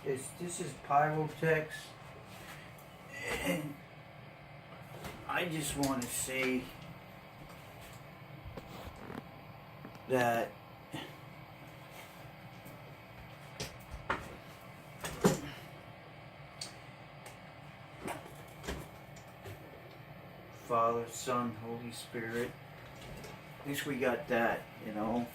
This is Pyrotex, and I just want to say that Father, Son, Holy Spirit, at least we got that, you know.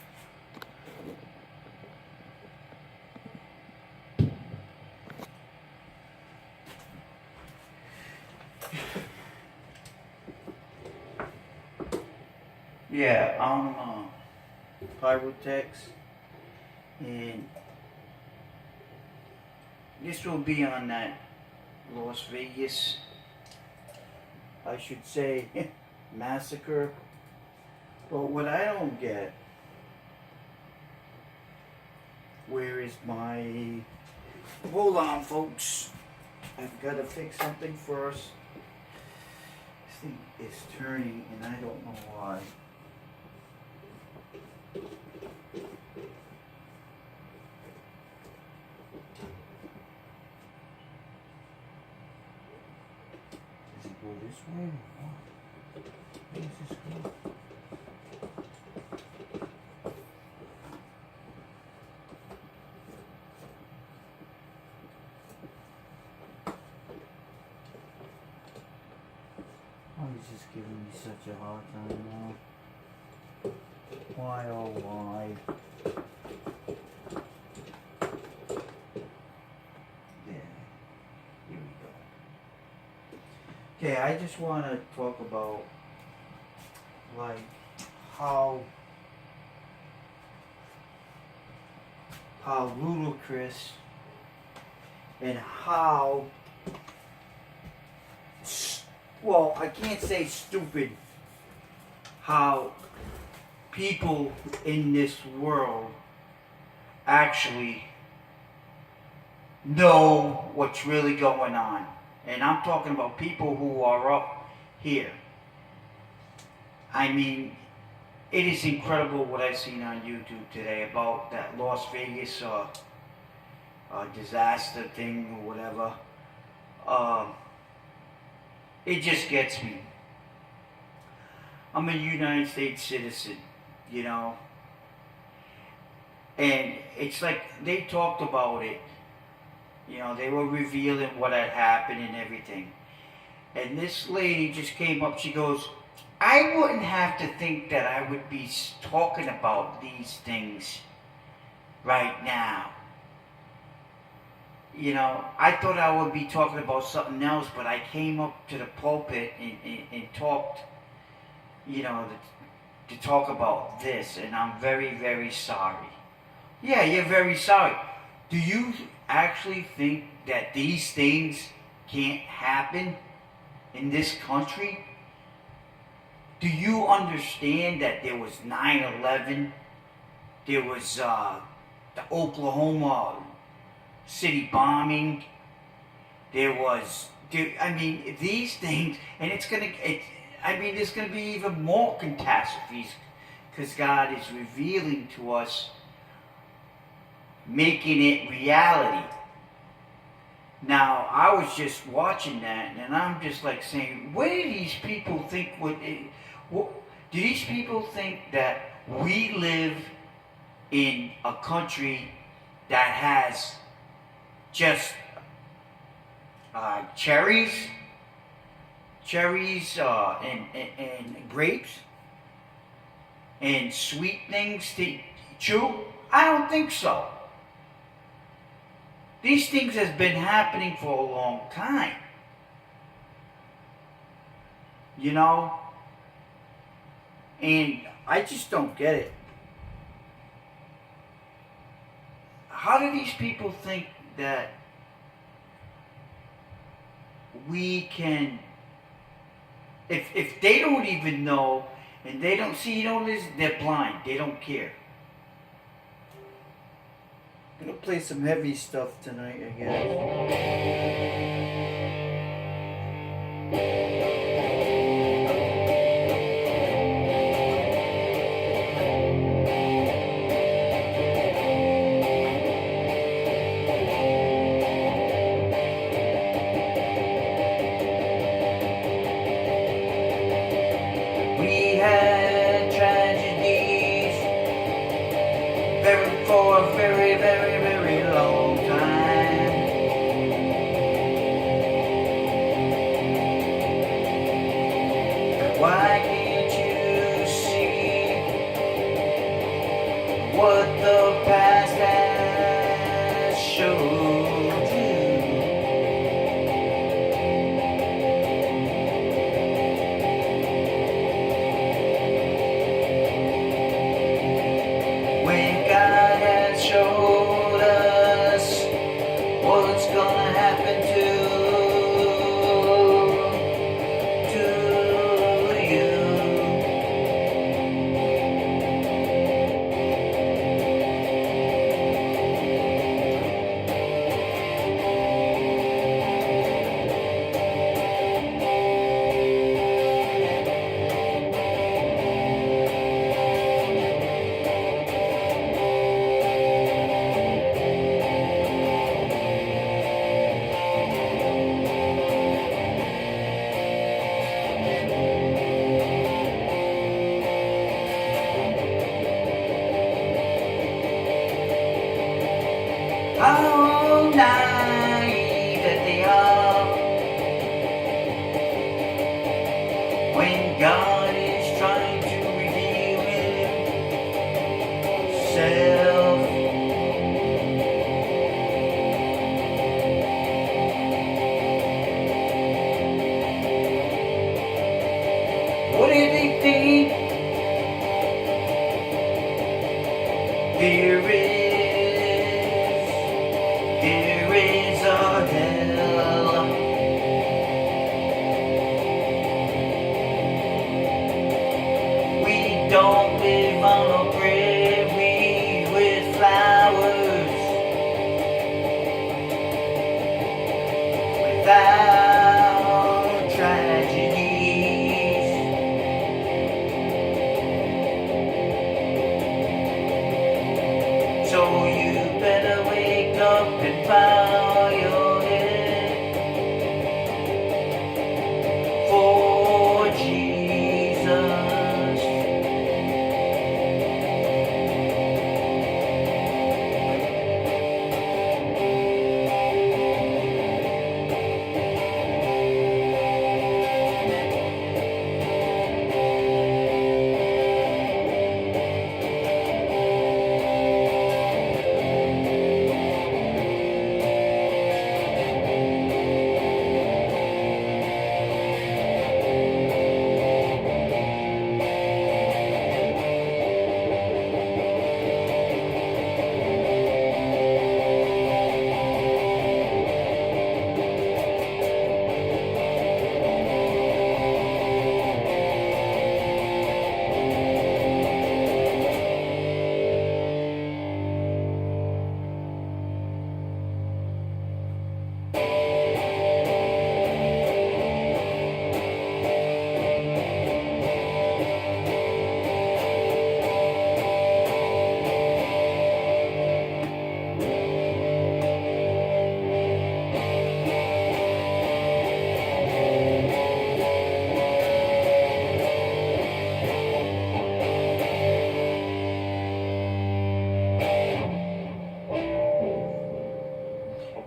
Yeah, I'm Pyrotex, and this will be on that Las Vegas, I should say, massacre. But what I don't get, where is my... Hold on, folks. I've got to fix something first. This thing is turning, and I don't know why. Does it go this way or what? Where does this go? Why is this giving me such a hard time now? Why, oh why? There. Here we go. Okay, I just want to talk about, like, how ludicrous and how, well, I can't say stupid, how people in this world actually know what's really going on. And I'm talking about people who are up here. I mean, it is incredible what I've seen on YouTube today about that Las Vegas disaster thing or whatever. It just gets me. I'm a United States citizen, you know, and it's like they talked about it, you know, they were revealing what had happened and everything, and this lady just came up, she goes, I wouldn't have to think that I would be talking about these things right now. You know, I thought I would be talking about something else, but I came up to the pulpit and talked, you know, to talk about this, and I'm very, very sorry. Yeah, you're very sorry. Do you actually think that these things can't happen in this country? Do you understand that there was 9/11, there was the Oklahoma City bombing, there was, I mean, these things, and there's going to be even more catastrophes because God is revealing to us, making it reality. Now, I was just watching that, and I'm just like saying, what do these people think? Do these people think that we live in a country that has just cherries and grapes and sweet things to chew? I don't think so. These things has been happening for a long time. You know? And I just don't get it. How do these people think that we can, if they don't even know and they don't see, you know, they're blind, they don't care. I'm gonna play some heavy stuff tonight, I guess. for a very, very, very long time. Why can't you see what the past has showed you? When God has showed us what's gonna happen to you. How naive that they are when God is trying to reveal Himself. What do they think? There is a hell. We don't live on a prairie with flowers without tragedies. So you better wake up and bow your head for Jesus.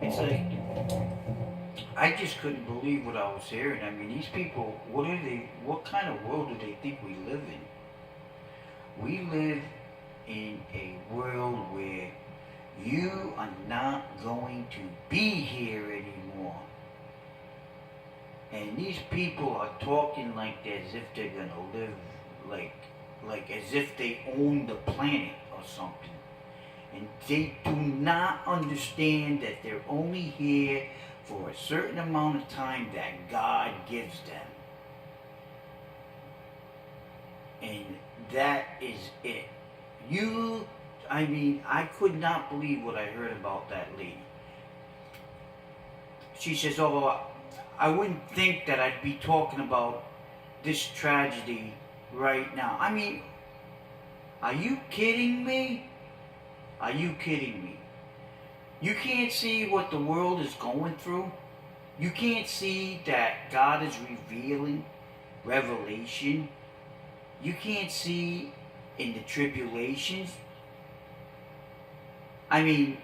It's like, I just couldn't believe what I was hearing. I mean, these people, what kind of world do they think we live in? We live in a world where you are not going to be here anymore. And these people are talking like as if they're gonna live like as if they own the planet or something. And they do not understand that they're only here for a certain amount of time that God gives them. And that is it. I could not believe what I heard about that lady. She says, oh, I wouldn't think that I'd be talking about this tragedy right now. I mean, are you kidding me? Are you kidding me? You can't see what the world is going through? You can't see that God is revealing revelation? You can't see in the tribulations I mean,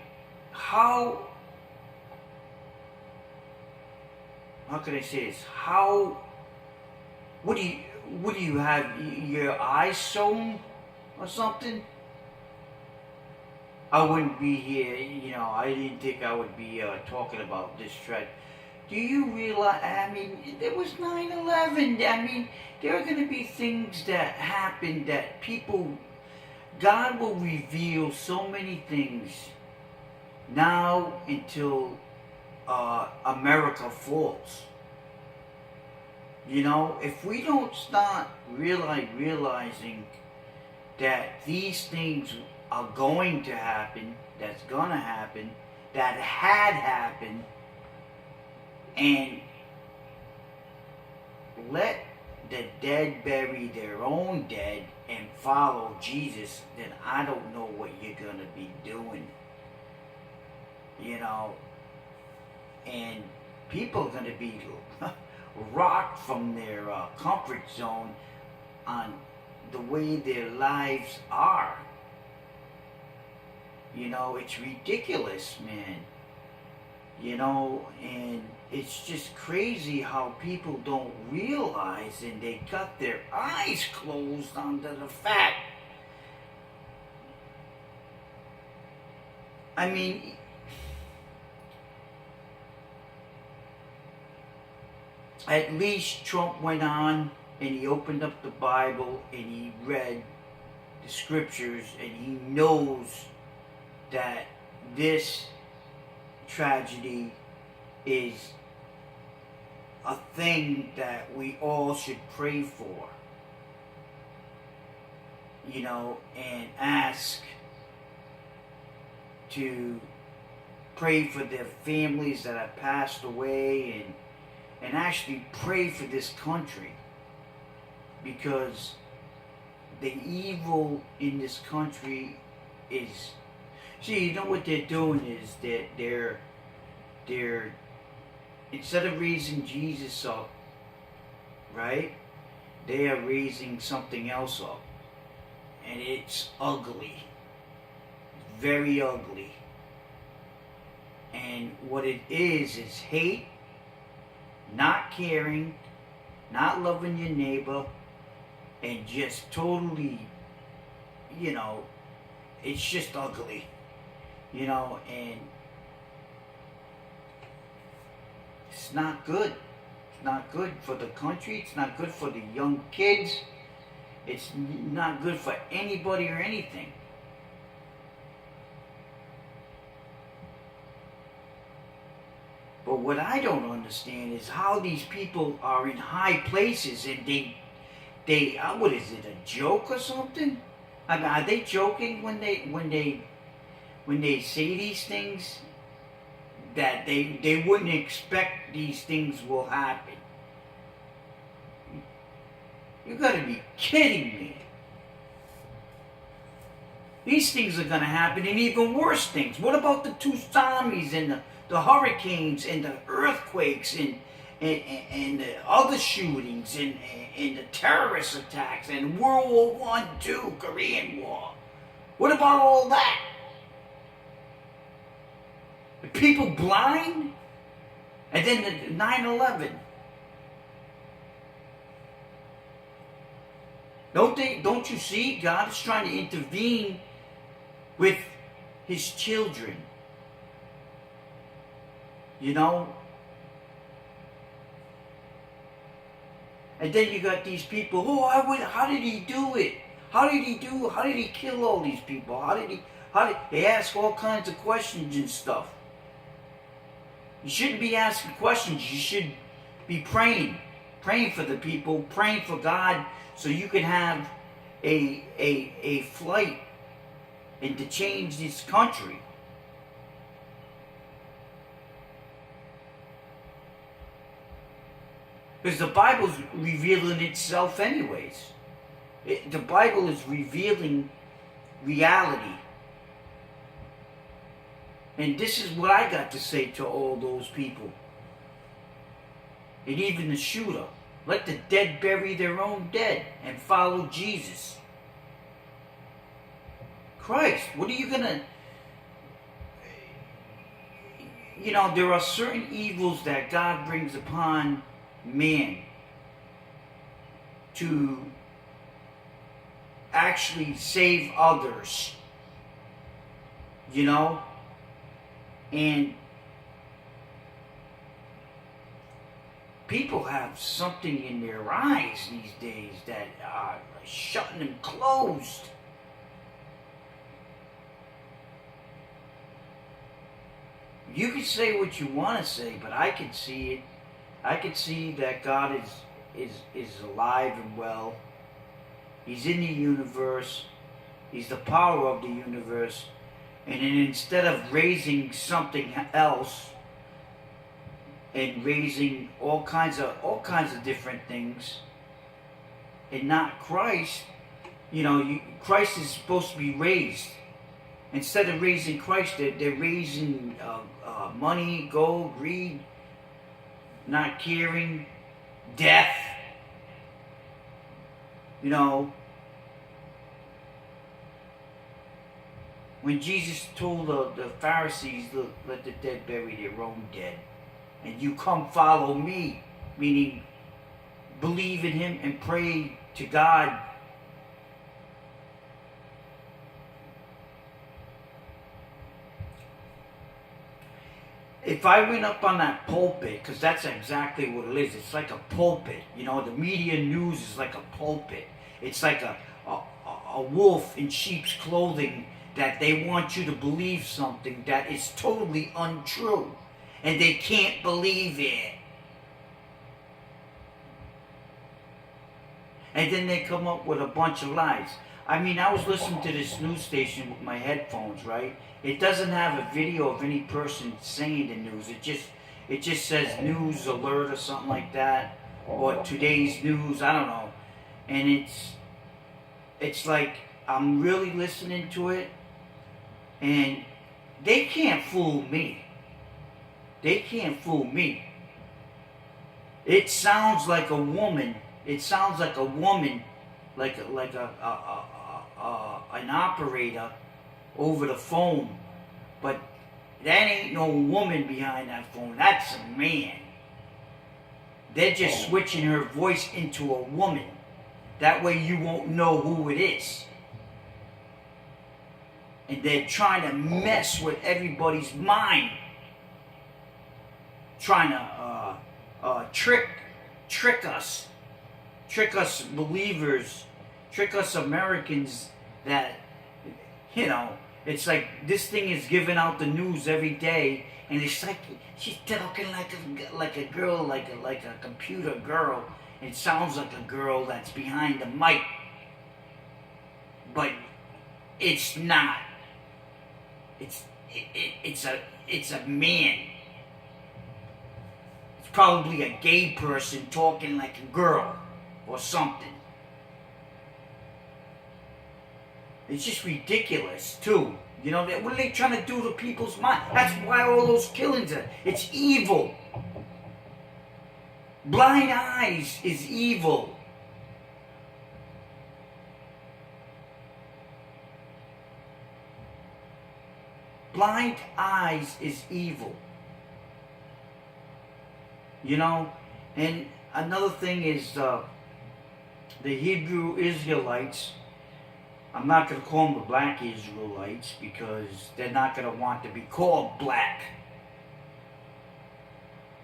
how can I say this? What do you have your eyes sewn or something? I wouldn't be here, I didn't think I would be talking about this threat. Do you realize, I mean, there was 9/11. I mean, there are going to be things that happen that God will reveal so many things now until America falls. If we don't start realizing that these things are going to happen, that's gonna happen, that had happened, and let the dead bury their own dead and follow Jesus, then I don't know what you're gonna be doing. And people are gonna be rocked from their comfort zone on the way their lives are. It's ridiculous, man. And it's just crazy how people don't realize, and they got their eyes closed under the fact. I mean, at least Trump went on and he opened up the Bible and he read the scriptures, and he knows that this tragedy is a thing that we all should pray for, and ask to pray for their families that have passed away, and actually pray for this country, because the evil in this country is, see, what they're doing is that they're instead of raising Jesus up, right, they are raising something else up, and it's ugly, very ugly. And what it is hate, not caring, not loving your neighbor, and just totally, it's just ugly, and it's not good. It's not good for the country. It's not good for the young kids. It's not good for anybody or anything. But what I don't understand is how these people are in high places and they what is it, a joke or something? I mean, are they joking when they say these things? That they wouldn't expect these things will happen. You gotta be kidding me. These things are gonna happen, and even worse things. What about the two tsunamis and the hurricanes and the earthquakes and the other shootings and the terrorist attacks and World War I, II, Korean War? What about all that? Are people blind? And then the 9/11. Don't you see? God is trying to intervene with his children. And then you got these people, how did he do it? How did he kill all these people? They ask all kinds of questions and stuff. You shouldn't be asking questions. You should be praying for the people, praying for God, so you can have a flight and to change this country. Because the Bible's revealing itself anyways. The Bible is revealing reality. And this is what I got to say to all those people. And even the shooter. Let the dead bury their own dead and follow Jesus. Christ, what are you gonna... you know, there are certain evils that God brings upon man to actually save others, you know, and people have something in their eyes these days that are shutting them closed. You can say what you want to say, but I can see it. I can see that God is alive and well. He's in the universe. He's the power of the universe. And then instead of raising something else and raising all kinds of different things, and not Christ, you know, Christ is supposed to be raised. Instead of raising Christ, they're raising money, gold, greed, not caring, death. You know, when Jesus told the Pharisees, let the dead bury their own dead, and you come follow me, meaning believe in him and pray to God. If I went up on that pulpit, because that's exactly what it is, it's like a pulpit. You know, the media news is like a pulpit. It's like a wolf in sheep's clothing that they want you to believe something that is totally untrue. And they can't believe it. And then they come up with a bunch of lies. I mean, I was listening to this news station with my headphones, right? It doesn't have a video of any person saying the news. It just says news alert or something like that, or today's news. I don't know. And it's like I'm really listening to it, and they can't fool me. They can't fool me. It sounds like a woman. It sounds like a woman, like an operator over the phone, but that ain't no woman behind that phone. That's a man. They're just switching her voice into a woman. That way you won't know who it is. And they're trying to mess with everybody's mind, trying to trick us believers, trick us Americans that, you know, it's like this thing is giving out the news every day, and it's like she's talking like a girl, like a computer girl. It sounds like a girl that's behind the mic, but it's not. It's a man. It's probably a gay person talking like a girl or something. It's just ridiculous, too. You know, what are they trying to do to people's mind? That's why all those killings are. It's evil. Blind eyes is evil. Blind eyes is evil. You know, and another thing is the Hebrew Israelites. I'm not going to call them the black Israelites because they're not going to want to be called black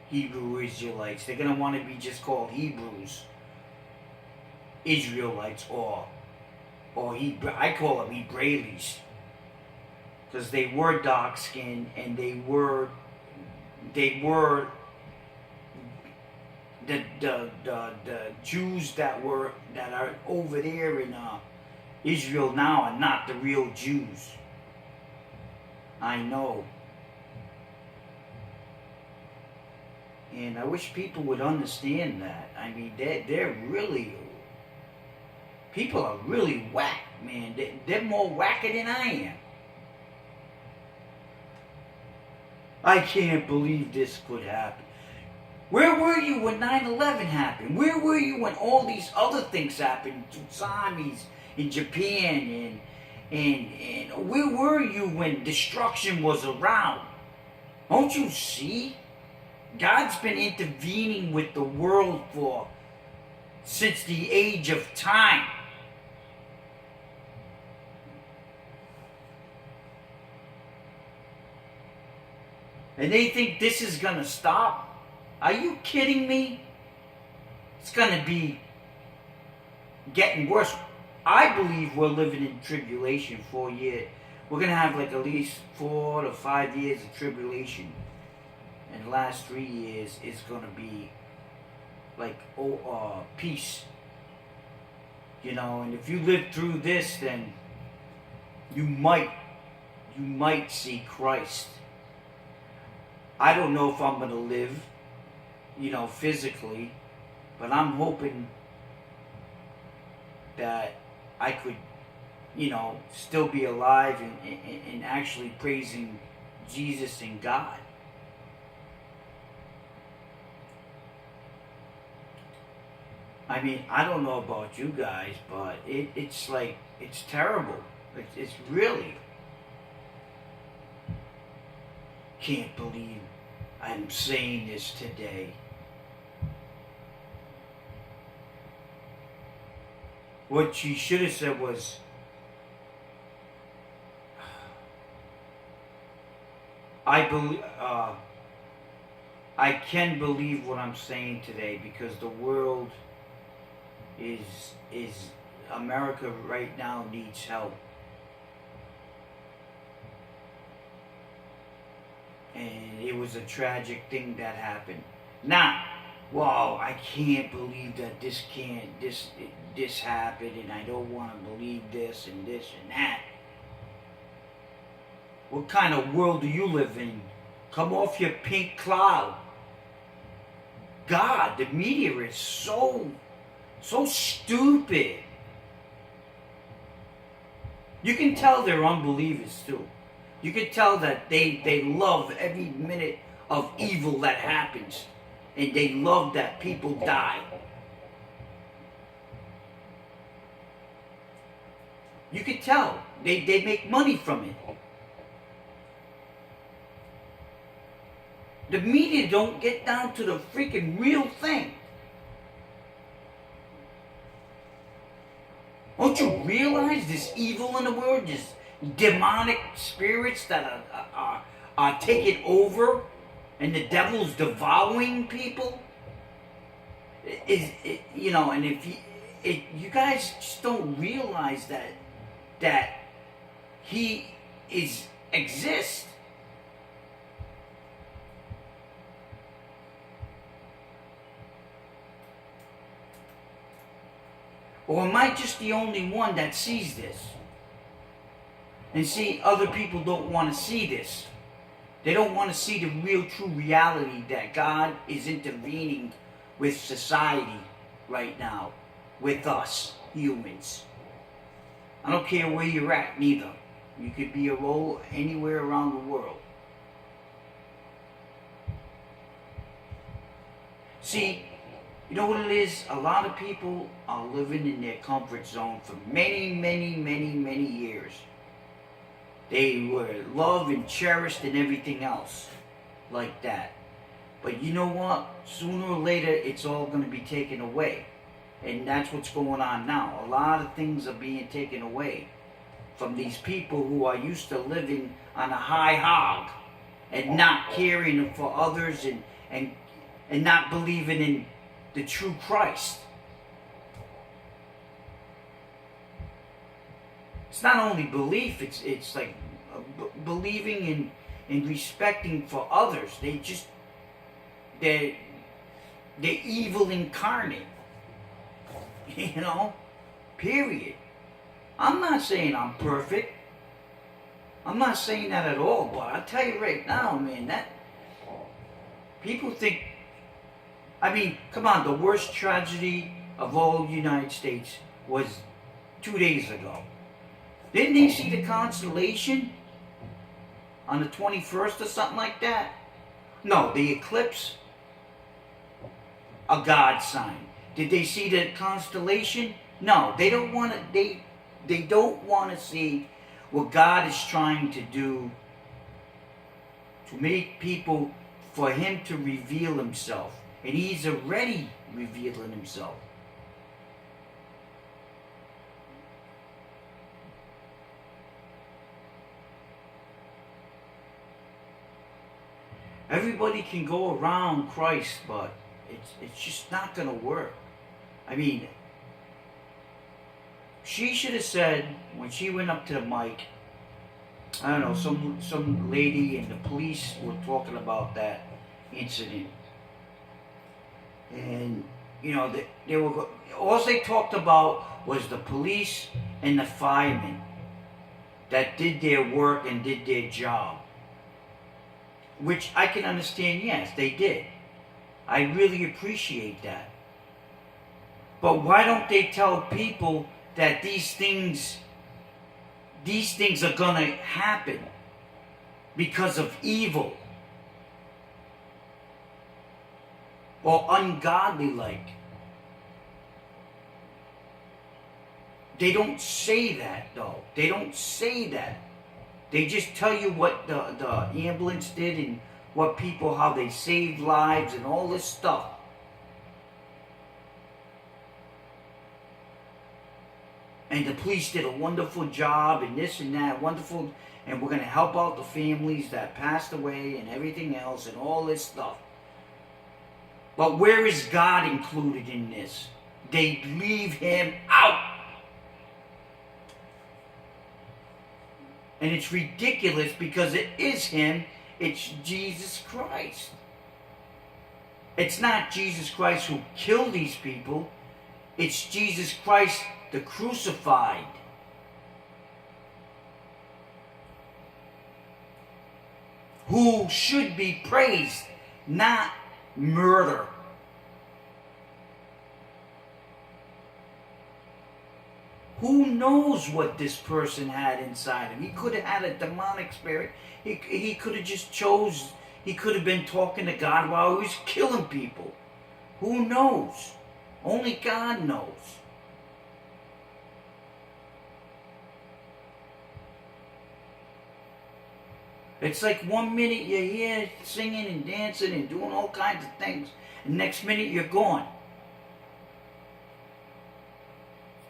Hebrew Israelites. They're going to want to be just called Hebrews, Israelites, or I call them Hebraelis, because they were dark skinned and they were the Jews that are over there in Israel now are not the real Jews. I know. And I wish people would understand that. I mean, they're really, people are really whack, man. They're more whacker than I am. I can't believe this could happen. Where were you when 9/11 happened? Where were you when all these other things happened? Tsunamis in Japan, and where were you when destruction was around? Don't you see? God's been intervening with the world since the age of time. And they think this is going to stop? Are you kidding me? It's going to be getting worse. I believe we're living in tribulation 4 years. We're going to have like at least 4 to 5 years of tribulation. And the last 3 years is going to be like peace. You know, and if you live through this, then you might see Christ. I don't know if I'm going to live, you know, physically, but I'm hoping that I could, you know, still be alive and actually praising Jesus and God. I mean, I don't know about you guys, but it's like, it's terrible. It's really, can't believe I'm saying this today. What she should have said was, I can believe what I'm saying today because the world is America right now needs help. And it was a tragic thing that happened. Now, wow, I can't believe that this happened, and I don't want to believe this and that. What kind of world do you live in? Come off your pink cloud. God, the media is so stupid. You can tell they're unbelievers too. You can tell that they love every minute of evil that happens. And they love that people die. You can tell. They make money from it. The media don't get down to the freaking real thing. Don't you realize this evil in the world, this demonic spirits that are taking over, and the devil's devouring people? You know, and if you guys just don't realize that he exists. Or am I just the only one that sees this? And see, other people don't want to see this. They don't want to see the real, true reality that God is intervening with society right now, with us, humans. I don't care where you're at, neither. You could be a role anywhere around the world. See, you know what it is? A lot of people are living in their comfort zone for many, many, many, many years. They were loved and cherished and everything else like that. But you know what? Sooner or later, it's all going to be taken away. And that's what's going on now. A lot of things are being taken away from these people who are used to living on a high hog and not caring for others and not believing in the true Christ. It's not only belief, it's like believing in respecting for others. They're evil incarnate. You know? Period. I'm not saying I'm perfect. I'm not saying that at all, but I'll tell you right now, man, that people think, I mean, come on, the worst tragedy of all the United States was 2 days ago. Didn't they see the constellation on the 21st or something like that? No, the eclipse, a God sign. Did they see the constellation? No, they don't want to. They don't want to see what God is trying to do to make people, for him to reveal himself. And he's already revealing himself. Everybody can go around Christ, but it's just not going to work. I mean, she should have said, when she went up to the mic, I don't know, some lady and the police were talking about that incident. And, you know, they were, all they talked about was the police and the firemen that did their work and did their job. Which I can understand, yes, they did. I really appreciate that. But why don't they tell people that these things are gonna happen because of evil or ungodly like? They don't say that though. They don't say that. They just tell you what the ambulance did and what people, how they saved lives and all this stuff. And the police did a wonderful job and this and that, wonderful, and we're going to help out the families that passed away and everything else and all this stuff. But where is God included in this? They leave him out. And it's ridiculous because it is him. It's Jesus Christ. It's not Jesus Christ who killed these people. It's Jesus Christ the crucified. Who should be praised, not murder. Who knows what this person had inside him? He could have had a demonic spirit. He could have just chose, he could have been talking to God while he was killing people. Who knows? Only God knows. It's like 1 minute you're here singing and dancing and doing all kinds of things. And next minute you're gone.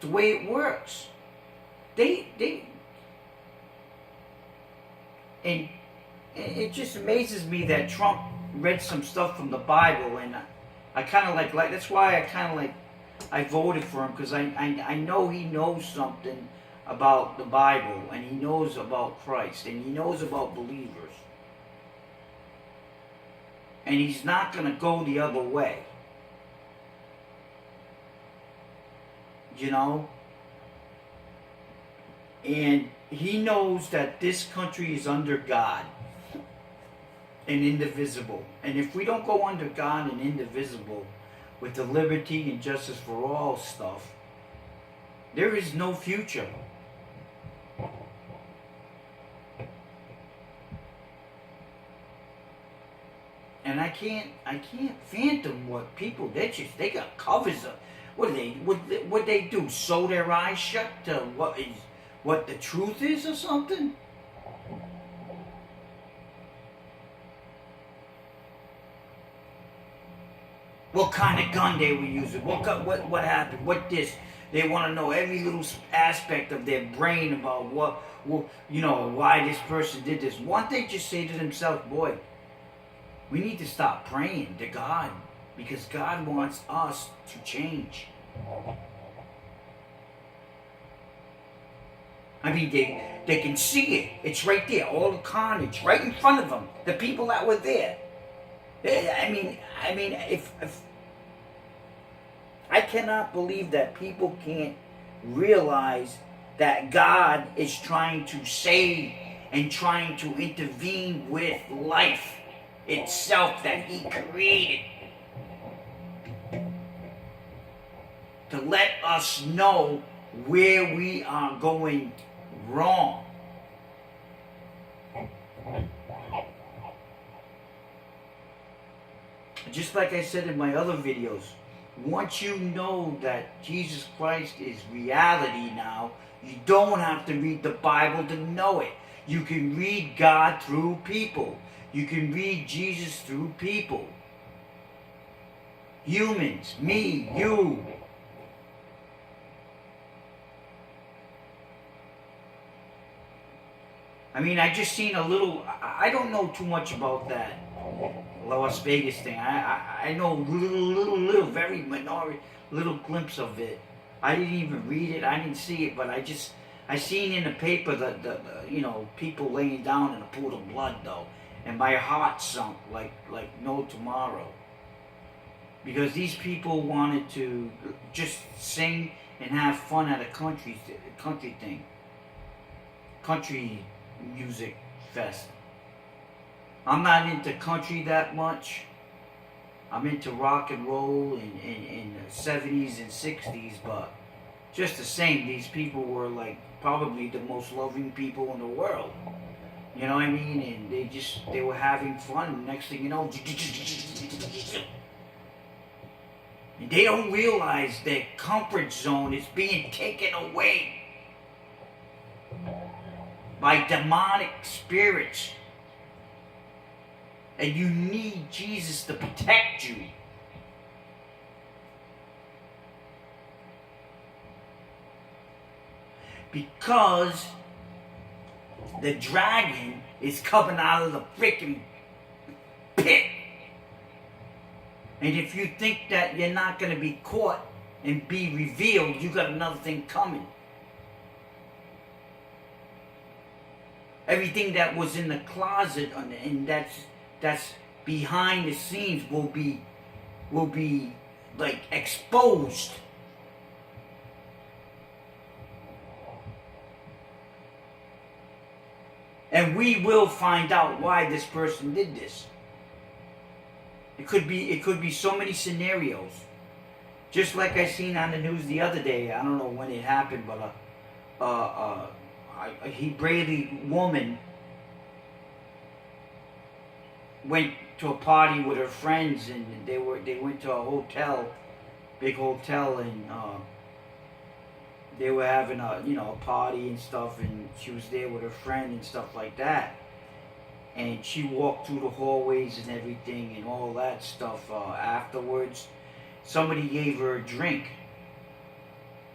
The way it works. And it just amazes me that Trump read some stuff from the Bible, and I kind of like that's why I kind of like, I voted for him, because I know he knows something about the Bible, and he knows about Christ, and he knows about believers. And he's not going to go the other way. You know? And he knows that this country is under God and indivisible. And if we don't go under God and indivisible with the liberty and justice for all stuff, there is no future. And I can't fathom what people, they got covers up. What they do? Sew their eyes shut to what the truth is or something? What kind of gun they were using? What happened? What this? They want to know every little aspect of their brain about what why this person did this. Why don't they just say to themselves, boy, we need to stop praying to God, because God wants us to change. I mean, they can see it. It's right there. All the carnage right in front of them. The people that were there. I mean, if I cannot believe that people can't realize that God is trying to save and trying to intervene with life itself that he created, to let us know where we are going wrong. Just like I said in my other videos, once you know that Jesus Christ is reality now, you don't have to read the Bible to know it. You can read God through people. You can read Jesus through people. Humans, me, you. I mean, I just seen a little, I don't know too much about that Las Vegas thing. I know little, very minority, little glimpse of it. I didn't even read it. I didn't see it, but I seen in the paper the people laying down in a pool of blood though, and my heart sunk like no tomorrow. Because these people wanted to just sing and have fun at a country thing, country music fest. I'm not into country that much. I'm into rock and roll in the 70s and 60s, but just the same, these people were like probably the most loving people in the world. You know what I mean? And they were having fun. Next thing you know, and they don't realize their comfort zone is being taken away by demonic spirits. And you need Jesus to protect you. Because the dragon is coming out of the freaking pit. And if you think that you're not going to be caught and be revealed, you got another thing coming. Everything that was in the closet and that's behind the scenes will be like exposed. And we will find out why this person did this. It could be so many scenarios. Just like I seen on the news the other day, I don't know when it happened, but a Hebrew woman went to a party with her friends, and they went to a hotel, big hotel, and they were having a party and stuff, and she was there with her friend and stuff like that. And she walked through the hallways and everything and all that stuff. Afterwards, somebody gave her a drink,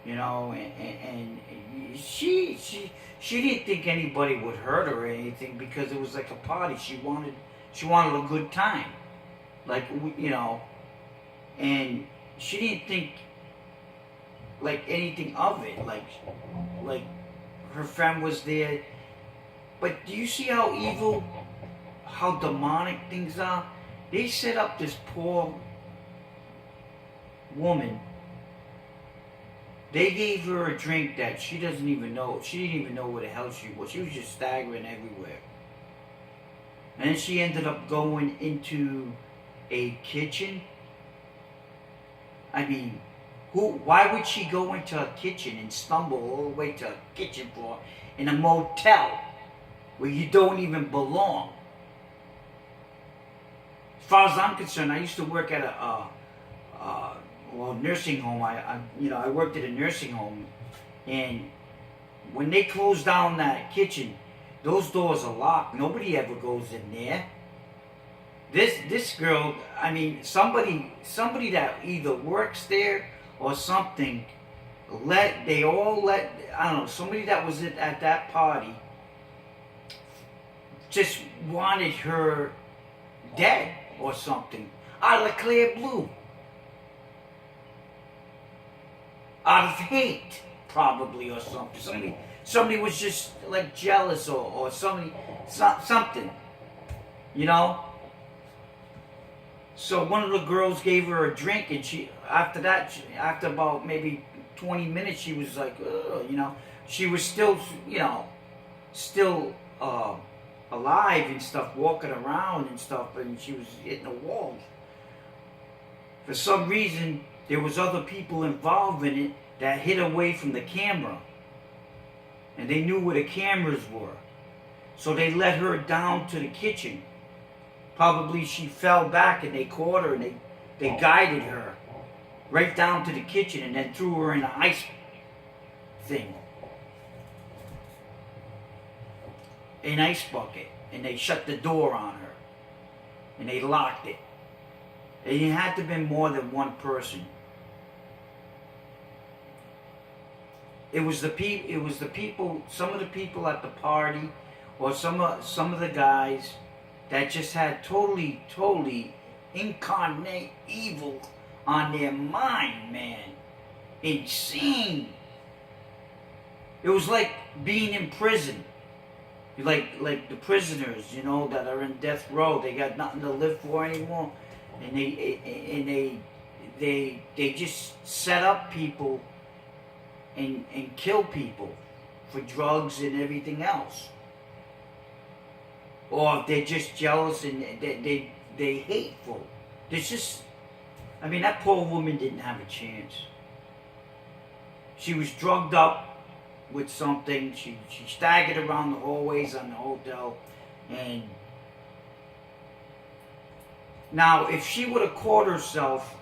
and she didn't think anybody would hurt her or anything because it was like a party. She wanted a good time, and she didn't think like anything of it. Like her friend was there, but do you see how evil? How demonic things are? They set up this poor woman. They gave her a drink that she doesn't even know. She didn't even know where the hell she was. She was just staggering everywhere. And then she ended up going into a kitchen. I mean, why would she go into a kitchen and stumble all the way to a kitchen floor in a motel where you don't even belong? As far as I'm concerned, I used to work at a nursing home. I worked at a nursing home, and when they closed down that kitchen, those doors are locked. Nobody ever goes in there. This girl, I mean, somebody that either works there or something, I don't know, somebody that was at that party just wanted her dead or something, out of the clear blue, out of hate probably, or something. Somebody was just like jealous or something, So one of the girls gave her a drink, and after about maybe 20 minutes, she was like, ugh, she was still, alive and stuff, walking around and stuff, and she was hitting the walls. For some reason, there was other people involved in it that hid away from the camera. And they knew where the cameras were. So they let her down to the kitchen. Probably she fell back and they caught her and they guided her right down to the kitchen and then threw her in an ice thing. An ice bucket, and they shut the door on her. and they locked it. And it had to have been more than one person. It was the people. Some of the people at the party, or some of the guys that just had totally incarnate evil on their mind, man. Insane. It was like being in prison. Like the prisoners, that are in death row. They got nothing to live for anymore, and they just set up people and kill people for drugs and everything else. Or if they're just jealous and they hateful. There's just, that poor woman didn't have a chance. She was drugged up with something. She staggered around the hallways on the hotel. And now, if she would have caught herself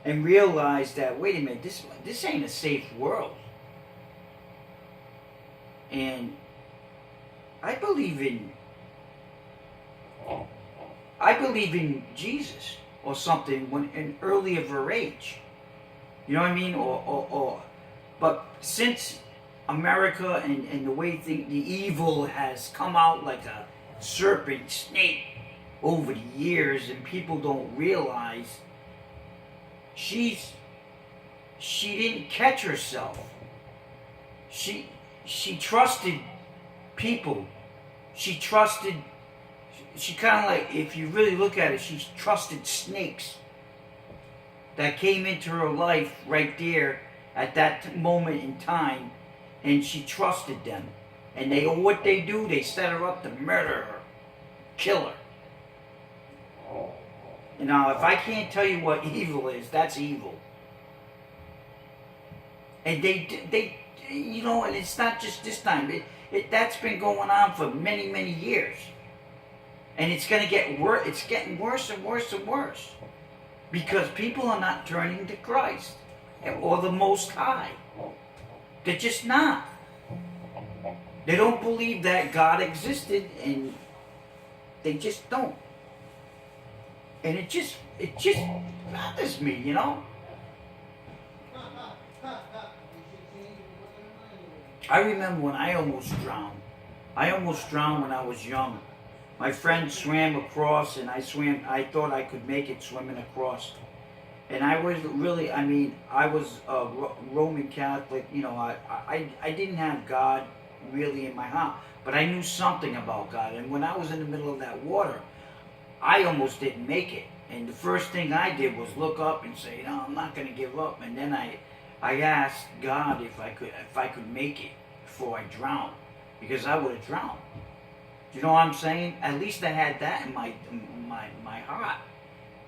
and realized that, wait a minute, this ain't a safe world. And I believe in Jesus or something when in early of her age. You know what I mean? But since America and the way the evil has come out like a serpent snake over the years, and people don't realize she didn't catch herself. She trusted people. She kind of like, if you really look at it, she trusted snakes that came into her life right there at that moment in time, and she trusted them. And what they do, they set her up to murder her, kill her. Now, if I can't tell you what evil is, that's evil. And they and it's not just this time. That's been going on for many, many years. And it's going to get worse. It's getting worse and worse and worse. Because people are not turning to Christ or the Most High. They're just not. They don't believe that God existed, and they just don't. And it just bothers me, I remember when I almost drowned. I almost drowned when I was young. My friend swam across, and I thought I could make it swimming across. And I was really, I was a Roman Catholic. I didn't have God really in my heart, but I knew something about God. And when I was in the middle of that water, I almost didn't make it. And the first thing I did was look up and say, no, I'm not going to give up. And then I asked God if I could make it before I drowned, because I would have drowned. You know what I'm saying? At least I had that in my heart.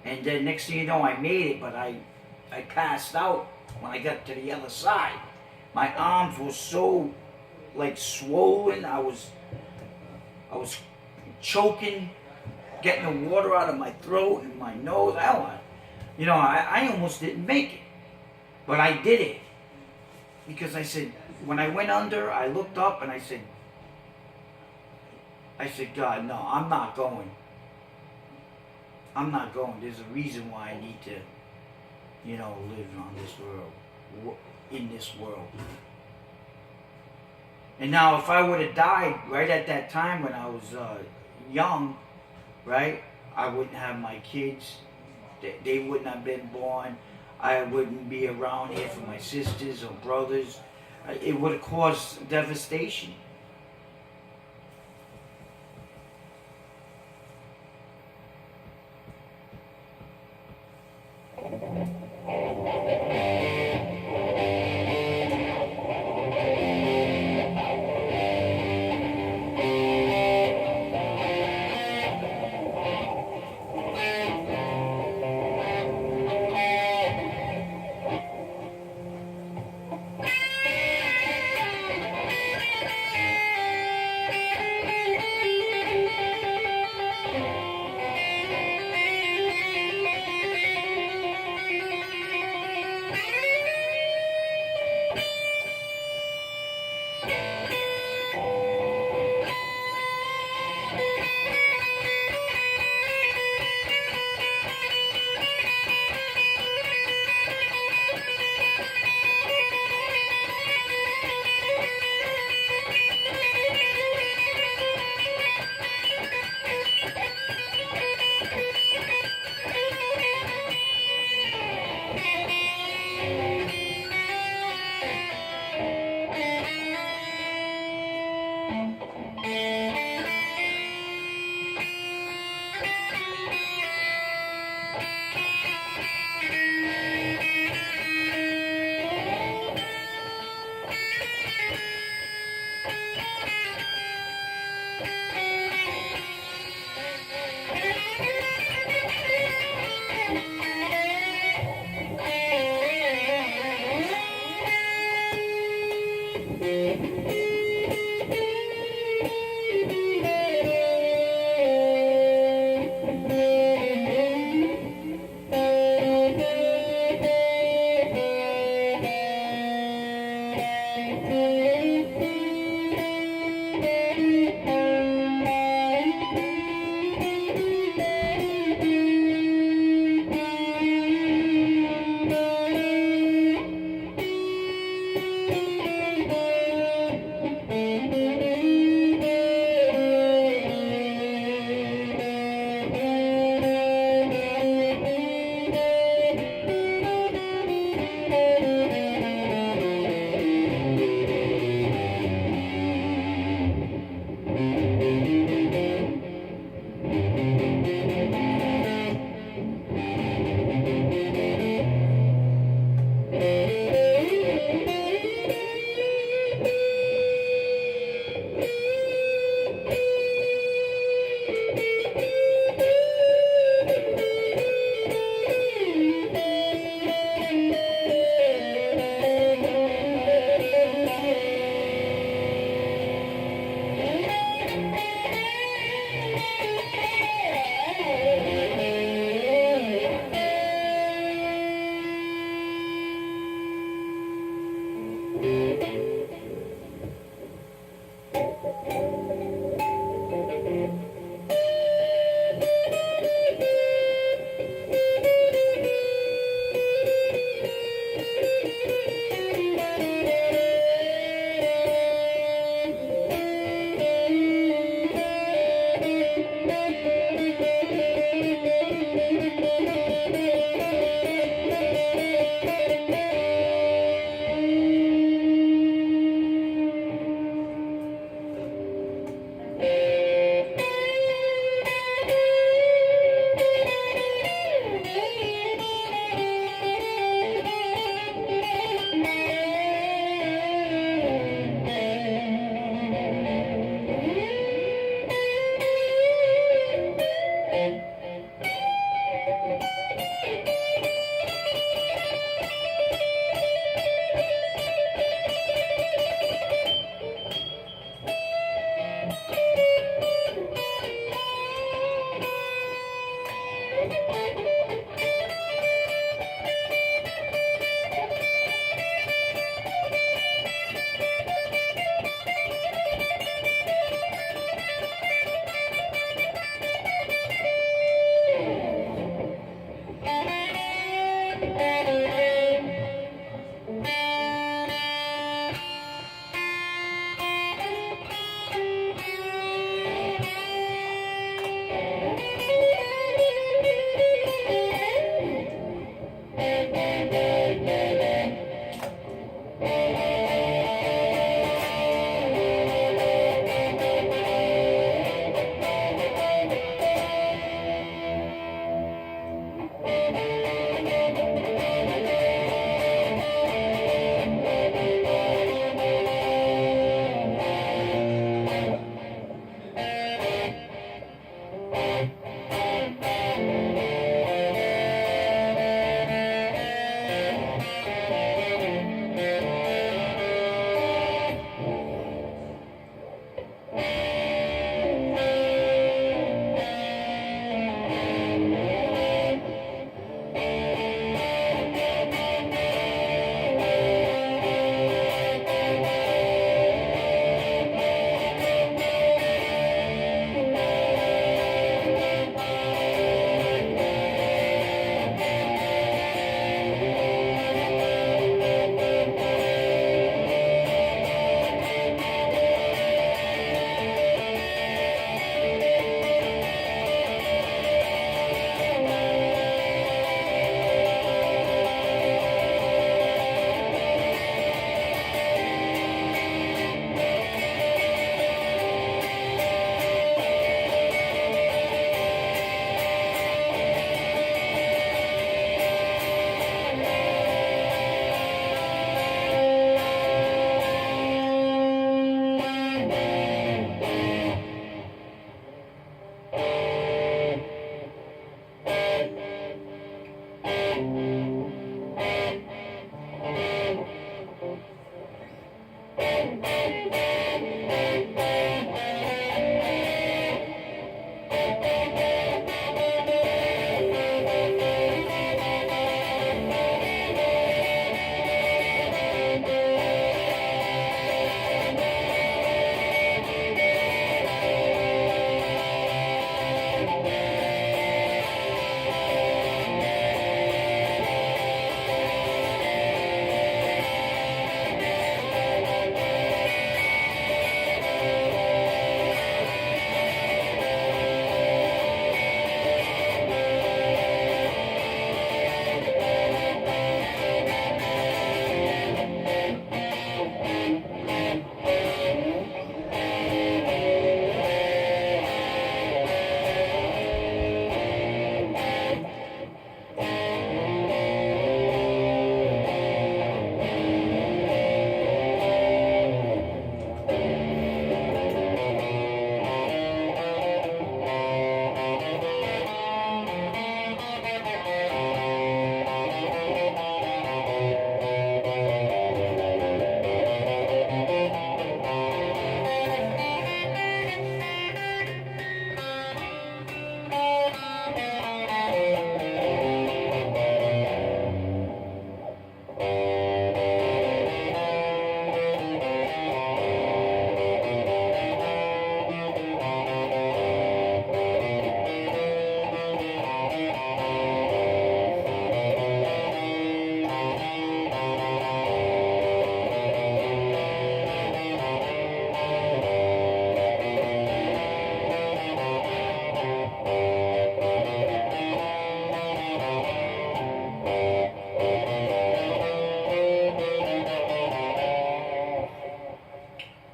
And then next thing you know, I made it, but I passed out when I got to the other side. My arms were so swollen. I was choking, getting the water out of my throat and my nose. I almost didn't make it, but I did it, because I said, when I went under, I looked up and I said, God, no, I'm not going. I'm not going. There's a reason why I need to, live on this world, in this world. And now, if I would have died right at that time when I was young, right, I wouldn't have my kids. They wouldn't have been born. I wouldn't be around here for my sisters or brothers. It would have caused devastation.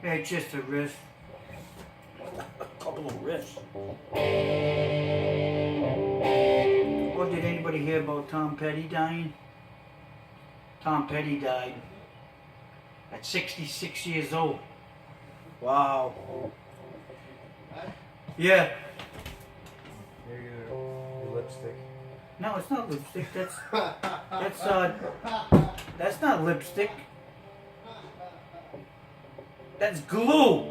It's just a riff. A couple of riffs. Or did anybody hear about Tom Petty dying? Tom Petty died at 66 years old. Wow. Yeah. Here your lipstick. No, it's not lipstick. That's not lipstick. That's glue.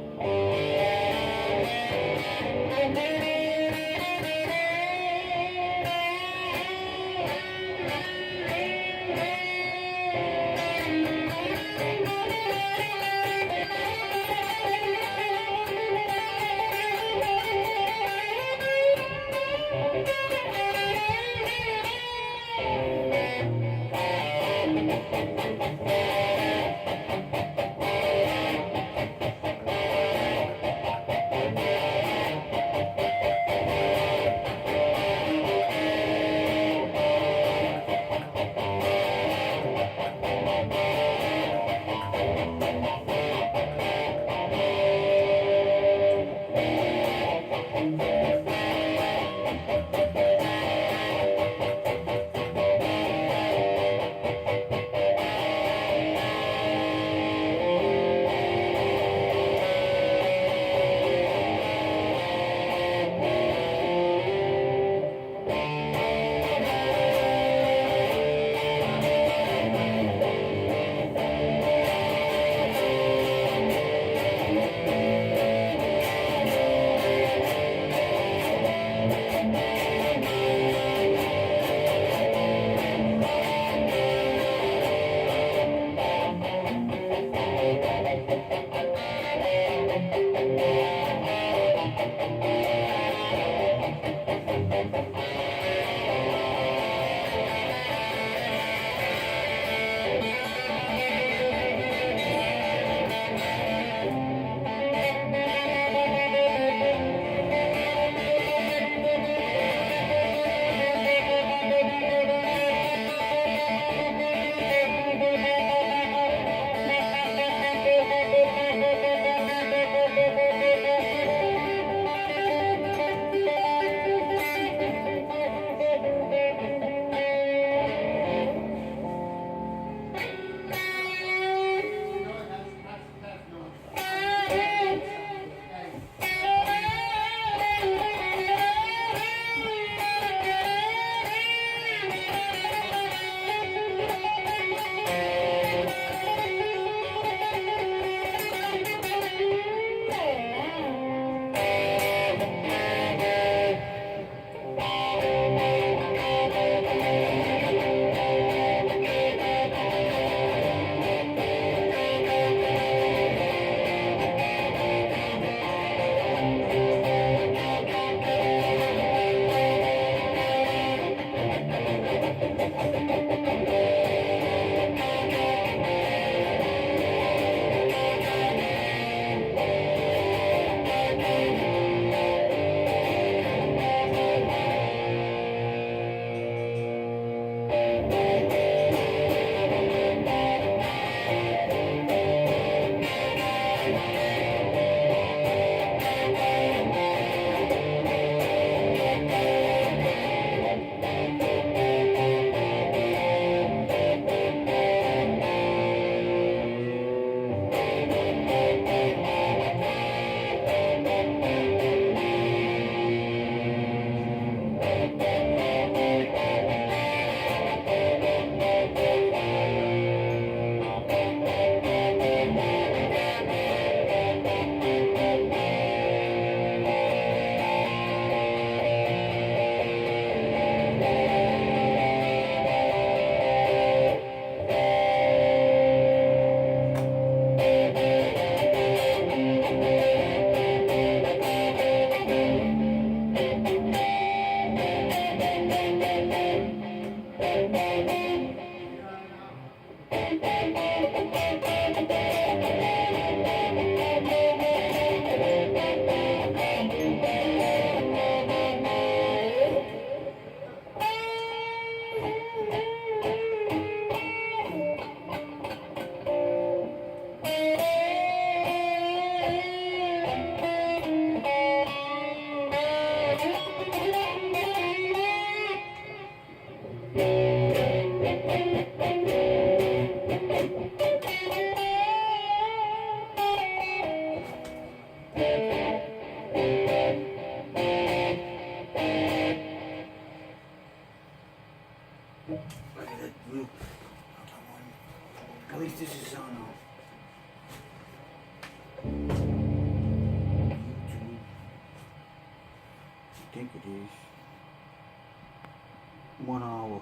don't know. YouTube. I think it is. 1 hour.